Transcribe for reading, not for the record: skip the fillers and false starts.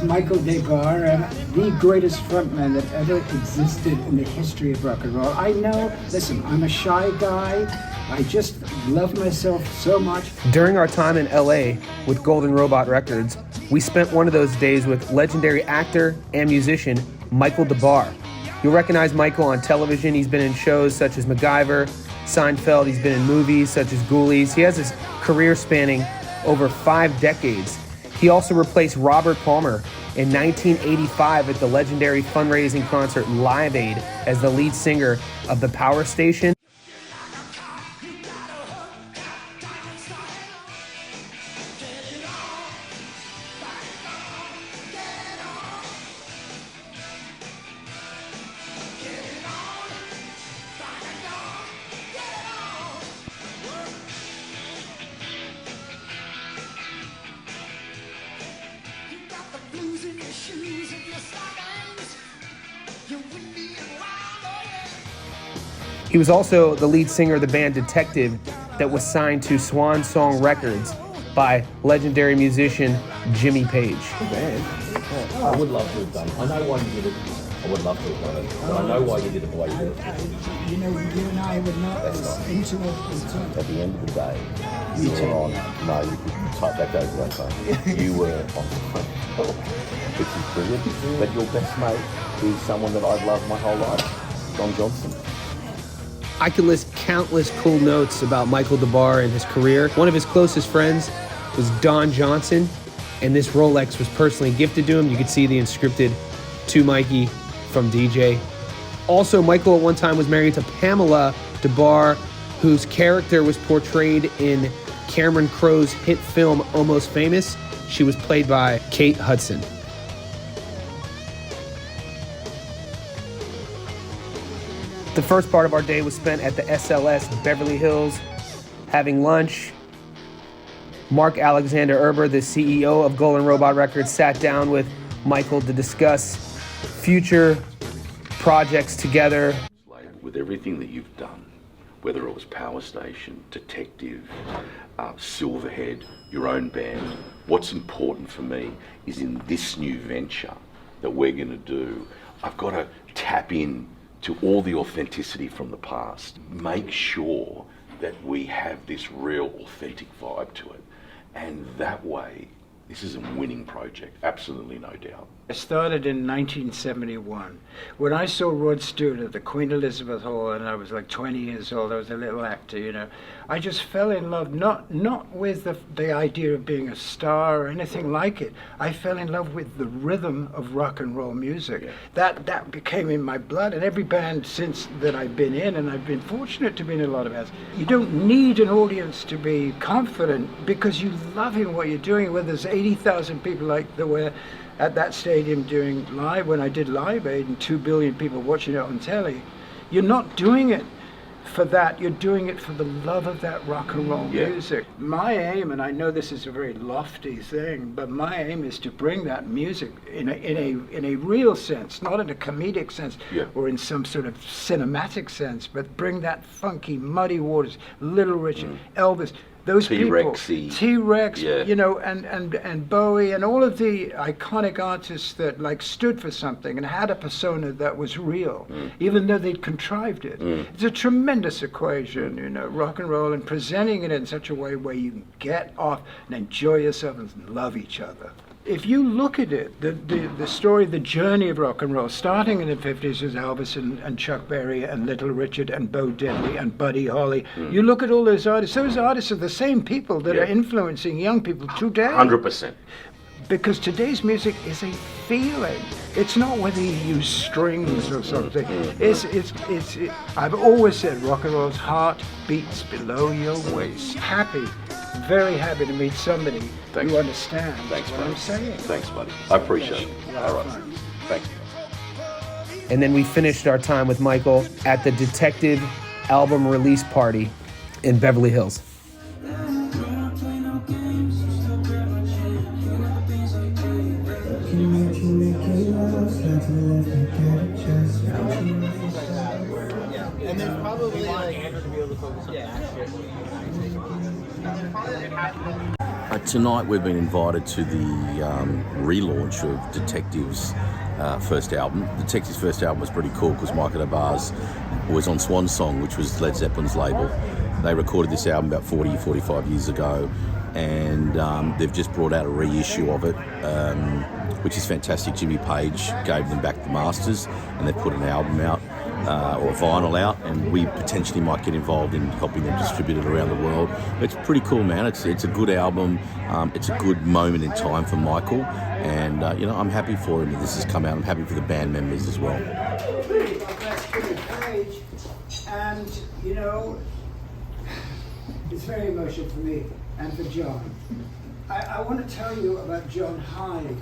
Michael DeBar, the greatest frontman that ever existed in the history of rock and roll. I know, listen, I'm a shy guy. I just love myself so much. During our time in LA with Golden Robot Records, we spent one of those days with legendary actor and musician Michael DeBar. You'll recognize Michael on television. He's been in shows such as MacGyver, Seinfeld. He's been in movies such as Ghoulies. He has his career spanning over 5 decades. He also replaced Robert Palmer in 1985 at the legendary fundraising concert Live Aid as the lead singer of the Power Station. He was also the lead singer of the band Detective that was signed to Swan Song Records by legendary musician Jimmy Page. I would love to have done it. I know why you did it. I would love to have done it. But I know why you did it the way you did it. You know, you and I were not as into it. At the end of the day, you were on. No, you could type that over that time. You were on the front, which is brilliant. But your best mate is someone that I've loved my whole life, Don Johnson. I could list countless cool notes about Michael DeBar and his career. One of his closest friends was Don Johnson, and this Rolex was personally gifted to him. You could see the inscripted "To Mikey" from DJ. Also, Michael at one time was married to Pamela DeBar, whose character was portrayed in Cameron Crowe's hit film Almost Famous. She was played by Kate Hudson. The first part of our day was spent at the SLS Beverly Hills having lunch. Mark Alexander Erber, the CEO of Golden Robot Records, sat down with Michael to discuss future projects together. With everything that you've done, whether it was Power Station, Detective, Silverhead, your own band, what's important for me is in this new venture that we're going to do, I've got to tap in to all the authenticity from the past. Make sure that we have this real authentic vibe to it. And that way, this is a winning project, absolutely no doubt. I started in 1971. When I saw Rod Stewart at the Queen Elizabeth Hall, and I was like 20 years old, I was a little actor, you know, I just fell in love, not with the idea of being a star or anything like it. I fell in love with the rhythm of rock and roll music. Yeah. That became in my blood, and every band since that I've been in, and I've been fortunate to be in a lot of bands, you don't need an audience to be confident because you love in what you're doing. Whether there's 80,000 people like there were at that stadium doing live, when I did Live Aid and 2 billion people watching it on telly, you're not doing it for that, you're doing it for the love of that rock and roll music. My aim, and I know this is a very lofty thing, but my aim is to bring that music in a real sense, not in a comedic sense or in some sort of cinematic sense, but bring that funky Muddy Waters, Little Richard, Elvis, those T-Rexy. people, T-Rex, you know, and Bowie, and all of the iconic artists that like stood for something and had a persona that was real, even though they'd contrived it. It's a tremendous equation, you know, rock and roll, and presenting it in such a way where you can get off and enjoy yourself and love each other. If you look at it, the story, the journey of rock and roll, starting in the 50s with Elvis and Chuck Berry and Little Richard and Bo Diddley and Buddy Holly, you look at all those artists are the same people that are influencing young people today. 100%. Because today's music is a feeling. It's not whether you use strings or something. I've always said rock and roll's heart beats below your waist. Very happy to meet somebody who understands what I'm saying. Thanks, buddy. I appreciate it. All right. Thanks. And then we finished our time with Michael at the Detective album release party in Beverly Hills. And there's probably like Andrew to be able to focus on that. Tonight we've been invited to the relaunch of Detective's first album. Detective's first album was pretty cool because Michael DeBar's was on Swan Song, which was Led Zeppelin's label. They recorded this album about 45 years ago, and they've just brought out a reissue of it, which is fantastic. Jimmy Page gave them back the masters, and they've put an album out, or a vinyl out, and we potentially might get involved in helping them distribute it around the world. It's pretty cool, man. It's a good album. It's a good moment in time for Michael, and I'm happy for him that this has come out. I'm happy for the band members as well. That's Jimmy Page, and it's very emotional for me and for John. I want to tell you about John Hyde.